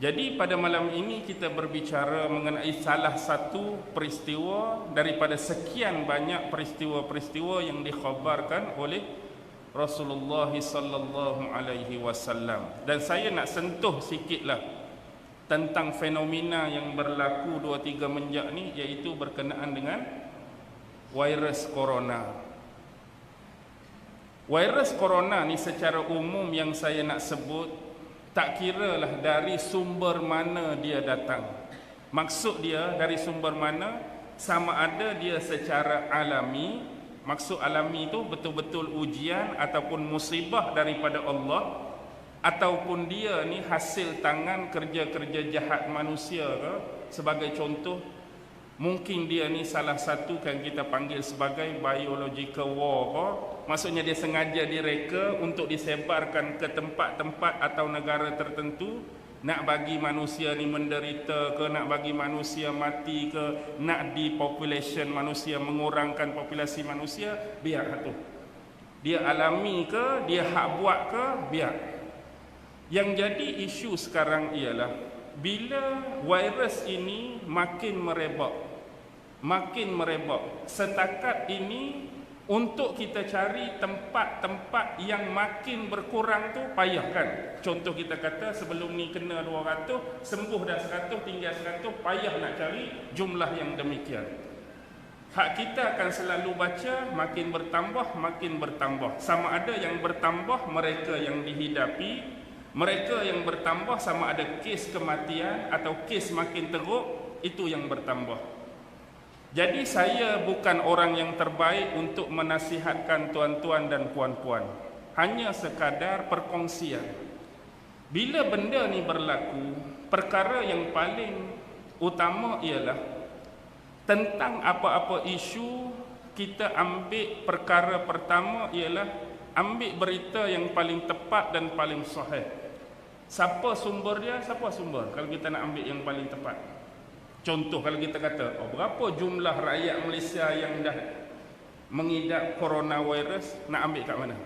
Jadi pada malam ini kita berbicara mengenai salah satu peristiwa daripada sekian banyak peristiwa-peristiwa yang dikhabarkan oleh Rasulullah sallallahu alaihi wasallam. Dan saya nak sentuh sikitlah tentang fenomena yang berlaku 2-3 menjak ni, iaitu berkenaan dengan virus corona. Virus corona ni secara umum yang saya nak sebut, tak kiralah dari sumber mana dia datang. Maksud dia dari sumber mana, sama ada dia secara alami, maksud alami itu betul-betul ujian ataupun musibah daripada Allah, ataupun dia ni hasil tangan kerja-kerja jahat manusia ke. Sebagai contoh, mungkin dia ni salah satu yang kita panggil sebagai biological war ke. Maksudnya dia sengaja direka untuk disebarkan ke tempat-tempat atau negara tertentu, nak bagi manusia ni menderita ke, nak bagi manusia mati ke, nak depopulation manusia, mengurangkan populasi manusia, biar tu. Dia alami ke, dia hak buat ke, biar. Yang jadi isu sekarang ialah bila virus ini makin merebak, setakat ini untuk kita cari tempat-tempat yang makin berkurang tu payah kan. Contoh kita kata sebelum ni kena 200, sembuh dah 100, tinggal 100, payah nak cari jumlah yang demikian. Hak kita akan selalu baca makin bertambah. Sama ada yang bertambah mereka yang dihidapi, mereka yang bertambah sama ada kes kematian atau kes makin teruk, itu yang bertambah. Jadi saya bukan orang yang terbaik untuk menasihatkan tuan-tuan dan puan-puan. Hanya sekadar perkongsian. Bila benda ni berlaku, perkara yang paling utama ialah tentang apa-apa isu, kita ambil perkara pertama ialah ambil berita yang paling tepat dan paling sahih. Siapa sumber dia? Siapa sumber? Kalau kita nak ambil yang paling tepat. Contoh kalau kita kata, berapa jumlah rakyat Malaysia yang dah mengidap coronavirus, nak ambil kat mana?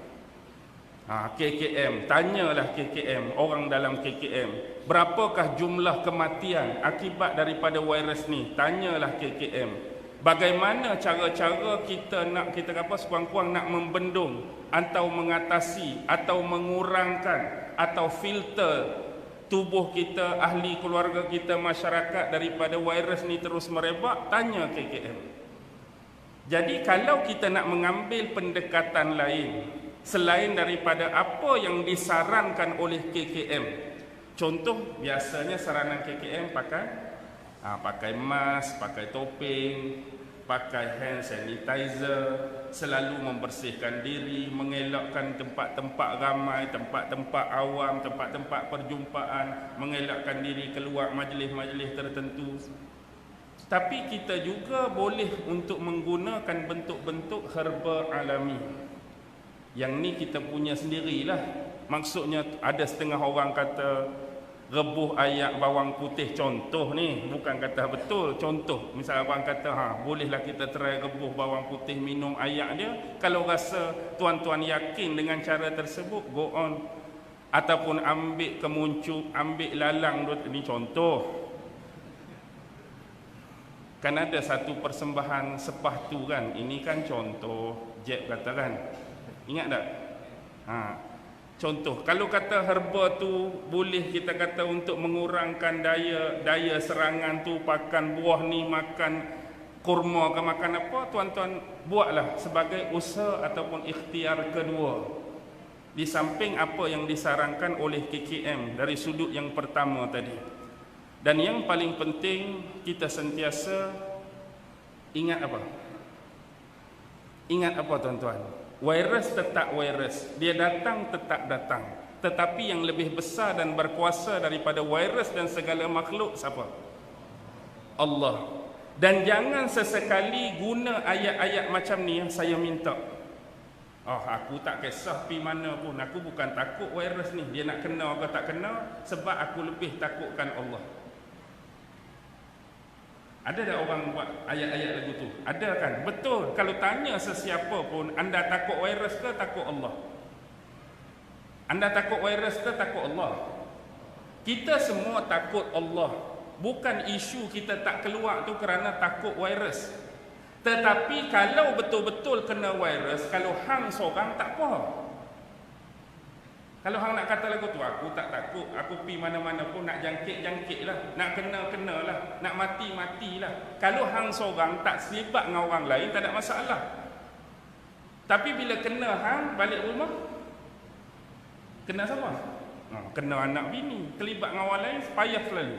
KKM, tanyalah KKM, orang dalam KKM. Berapakah jumlah kematian akibat daripada virus ni? Tanyalah KKM. Bagaimana cara-cara kita sekurang-kurang nak membendung atau mengatasi atau mengurangkan atau filter tubuh kita, ahli keluarga kita, masyarakat daripada virus ni terus merebak? Tanya KKM. Jadi kalau kita nak mengambil pendekatan lain selain daripada apa yang disarankan oleh KKM, contoh biasanya saranan KKM pakai mask, pakai topeng, pakai hand sanitizer, selalu membersihkan diri, mengelakkan tempat-tempat ramai, tempat-tempat awam, tempat-tempat perjumpaan, mengelakkan diri keluar majlis-majlis tertentu. Tapi kita juga boleh untuk menggunakan bentuk-bentuk herba alami. Yang ni kita punya sendirilah. Maksudnya ada setengah orang kata rebuh ayak bawang putih, contoh ni, bukan kata betul, contoh. Misal orang kata, bolehlah kita try rebuh bawang putih, minum ayak dia. Kalau rasa tuan-tuan yakin dengan cara tersebut, go on. Ataupun ambil kemuncup, ambil lalang, ni contoh. Kan ada satu persembahan sepah tu kan, ini kan contoh, Jeb kata kan. Ingat tak? Contoh, kalau kata herba tu boleh kita kata untuk mengurangkan daya serangan tu, makan buah ni, makan kurma ke makan apa, tuan-tuan buatlah sebagai usaha ataupun ikhtiar kedua. Di samping apa yang disarankan oleh KKM dari sudut yang pertama tadi. Dan yang paling penting, kita sentiasa ingat apa? Ingat apa tuan-tuan? Virus tetap virus, dia datang tetap datang. Tetapi yang lebih besar dan berkuasa daripada virus dan segala makhluk siapa? Allah. Dan jangan sesekali guna ayat-ayat macam ni, saya minta. Aku tak kisah pergi mana pun, aku bukan takut virus ni, dia nak kena ke tak kena, sebab aku lebih takutkan Allah. Ada tak orang buat ayat-ayat lagu tu? Ada kan? Betul. Kalau tanya sesiapa pun, anda takut virus ke takut Allah? Anda takut virus ke takut Allah? Kita semua takut Allah. Bukan isu kita tak keluar tu kerana takut virus. Tetapi kalau betul-betul kena virus, kalau hang seorang tak apa. Kalau hang nak kata lagu tu, aku tak takut, aku pi mana-mana pun nak jangkit lah, nak kena lah, nak mati lah. Kalau hang seorang tak selibat dengan orang lain, tak ada masalah. Tapi bila kena hang balik rumah, kena siapa? Kena anak bini, terlibat dengan orang lain, payah selalu.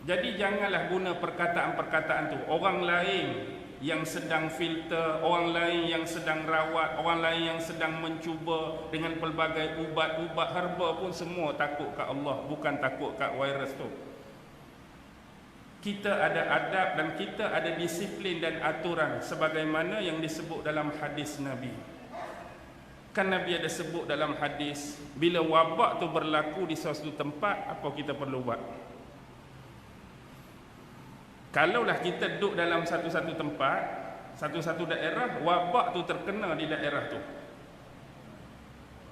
Jadi janganlah guna perkataan-perkataan tu. Orang lain yang sedang filter, orang lain yang sedang rawat, orang lain yang sedang mencuba dengan pelbagai ubat-ubat herba pun semua takut kat Allah, bukan takut kat virus tu. Kita ada adab dan kita ada disiplin dan aturan sebagaimana yang disebut dalam hadis Nabi. Kan Nabi ada sebut dalam hadis, bila wabak tu berlaku di suatu tempat, apa kita perlu buat? Kalaulah kita duduk dalam satu-satu tempat, satu-satu daerah, wabak tu terkena di daerah tu,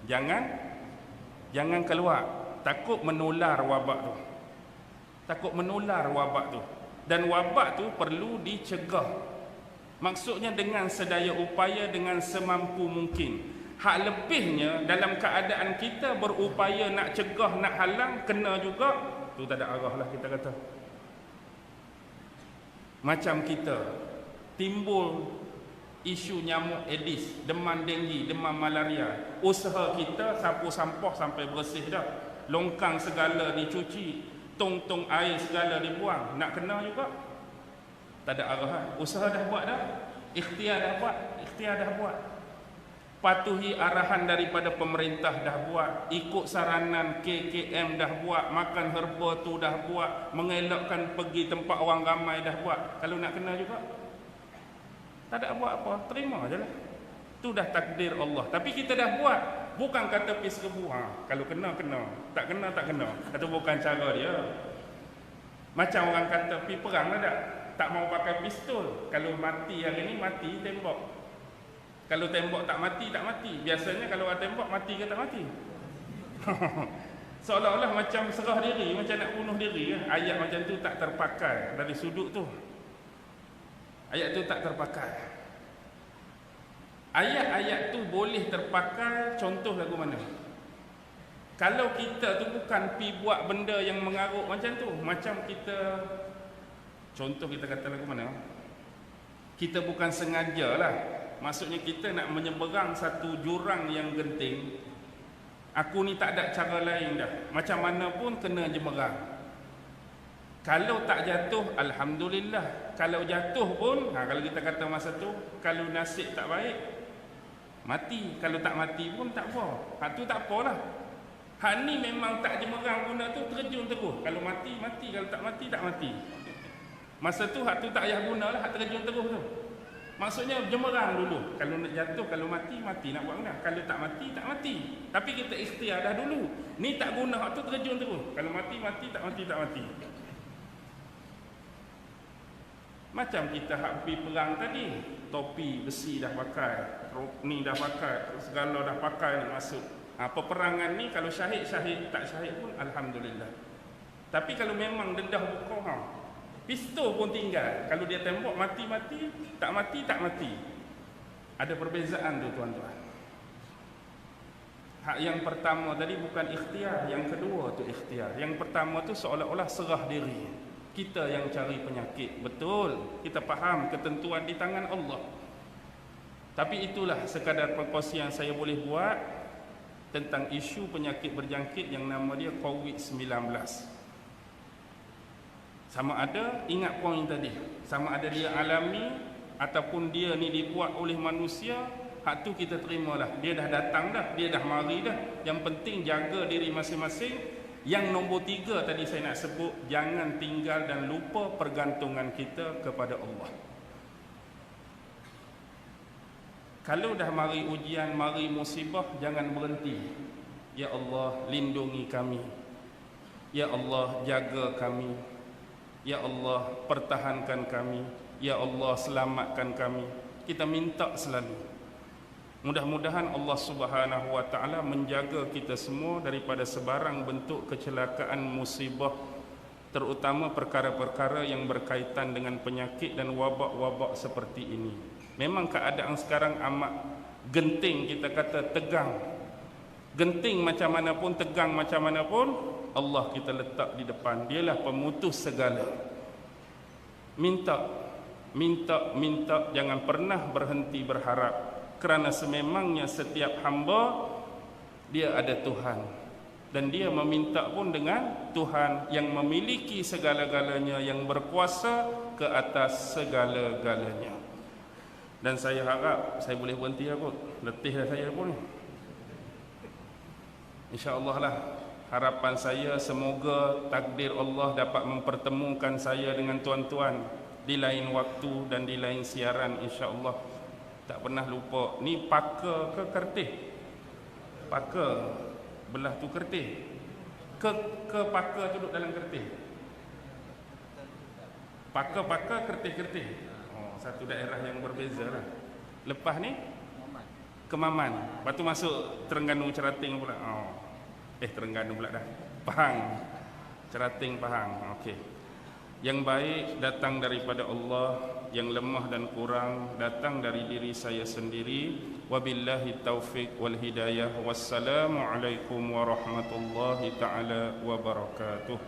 jangan keluar. Takut menular wabak tu. Takut menular wabak tu. Dan wabak tu perlu dicegah. Maksudnya dengan sedaya upaya, dengan semampu mungkin. Hak lebihnya dalam keadaan kita berupaya nak cegah, nak halang, kena juga, tu tak ada arah lah kita kata. Macam kita timbul isu nyamuk Aedes, demam denggi, demam malaria. Usaha kita sapu sampah sampai bersih dah. Longkang segala dicuci, tong-tong air segala dibuang. Nak kena juga, tak ada arahan. Usaha dah buat dah, ikhtiar dah buat. Patuhi arahan daripada pemerintah dah buat, ikut saranan KKM dah buat, makan herba tu dah buat, mengelakkan pergi tempat orang ramai dah buat. Kalau nak kena juga, tak ada buat apa, terima je lah. Tu dah takdir Allah. Tapi kita dah buat, bukan kata pergi seribu. Kalau kena, tak kena, tak kena. Itu bukan cara dia. Macam orang kata pergi perang lah tak mau pakai pistol. Kalau mati hari ni, mati tembak. Kalau tembak tak mati, tak mati. Biasanya kalau ada tembak, mati ke tak mati? Seolah-olah macam serah diri, macam nak bunuh diri. Ayat macam tu tak terpakai dari sudut tu. Ayat tu tak terpakai. Ayat-ayat tu boleh terpakai, contoh lagu mana? Kalau kita tu bukan pi buat benda yang mengarut macam tu. Macam kita, contoh kita kata lagu mana? Kita bukan sengaja lah. Maksudnya kita nak menyeberang satu jurang yang genting. Aku ni tak ada cara lain dah. Macam mana pun kena jemerang. Kalau tak jatuh, alhamdulillah. Kalau jatuh pun, kalau kita kata masa tu, kalau nasib tak baik, mati. Kalau tak mati pun tak apa. Hak tu tak apalah. Hak ni memang tak jemerang guna tu, terjun terus. Kalau mati, mati. Kalau tak mati, tak mati. Masa tu hak tu tak payah guna lah, hak terjun terus tu. Maksudnya jemerang dulu. Kalau nak jatuh, kalau mati, mati. Nak buat mana? Kalau tak mati, tak mati. Tapi kita ikhtiar dah dulu. Ni tak guna, hak tu terjun terus. Kalau mati, mati. Tak mati, tak mati. Macam kita hak pergi perang tadi. Topi besi dah pakai, ni dah pakai, segala dah pakai nak masuk. Peperangan ni kalau syahid, tak syahid pun alhamdulillah. Tapi kalau memang dedah buka, pistol pun tinggal. Kalau dia tembak, mati-mati, tak mati, tak mati. Ada perbezaan tu tuan-tuan. Hak yang pertama tadi bukan ikhtiar, yang kedua tu ikhtiar. Yang pertama tu seolah-olah serah diri. Kita yang cari penyakit. Betul, kita faham ketentuan di tangan Allah. Tapi itulah sekadar perkongsian yang saya boleh buat tentang isu penyakit berjangkit yang nama dia COVID-19. Sama ada, ingat poin tadi, sama ada dia alami ataupun dia ni dibuat oleh manusia, hak tu kita terimalah. Dia dah datang dah, dia dah mari dah. Yang penting jaga diri masing-masing. Yang nombor 3 tadi saya nak sebut, jangan tinggal dan lupa pergantungan kita kepada Allah. Kalau dah mari ujian, mari musibah, jangan berhenti. Ya Allah, lindungi kami. Ya Allah, jaga kami. Ya Allah, pertahankan kami. Ya Allah, selamatkan kami. Kita minta selalu. Mudah-mudahan Allah Subhanahu wa taala menjaga kita semua daripada sebarang bentuk kecelakaan musibah, terutama perkara-perkara yang berkaitan dengan penyakit dan wabak-wabak seperti ini. Memang keadaan sekarang amat genting, kita kata tegang. Genting macam mana pun, tegang macam mana pun, Allah kita letak di depan. Dialah pemutus segala. Minta, jangan pernah berhenti berharap. Kerana sememangnya setiap hamba dia ada Tuhan, dan dia meminta pun dengan Tuhan yang memiliki segala-galanya, yang berkuasa ke atas segala-galanya. Dan saya harap saya boleh berhenti kot, letih dah saya pun. InsyaAllah lah, harapan saya semoga takdir Allah dapat mempertemukan saya dengan tuan-tuan di lain waktu dan di lain siaran, insyaAllah. Tak pernah lupa. Ni paka ke kertih? Paka belah tu kertih. Ke paka duduk dalam kertih. Paka kertih. Oh, satu daerah yang berbeza lah. Lepas ni Kemaman. Lepas tu masuk Terengganu Cerating pula. Oh. Terengganu pula dah. Pahang. Cerating Pahang. Okey. Yang baik datang daripada Allah, yang lemah dan kurang datang dari diri saya sendiri. Wabillahi taufiq wal hidayah. Wassalamualaikum warahmatullahi taala wabarakatuh.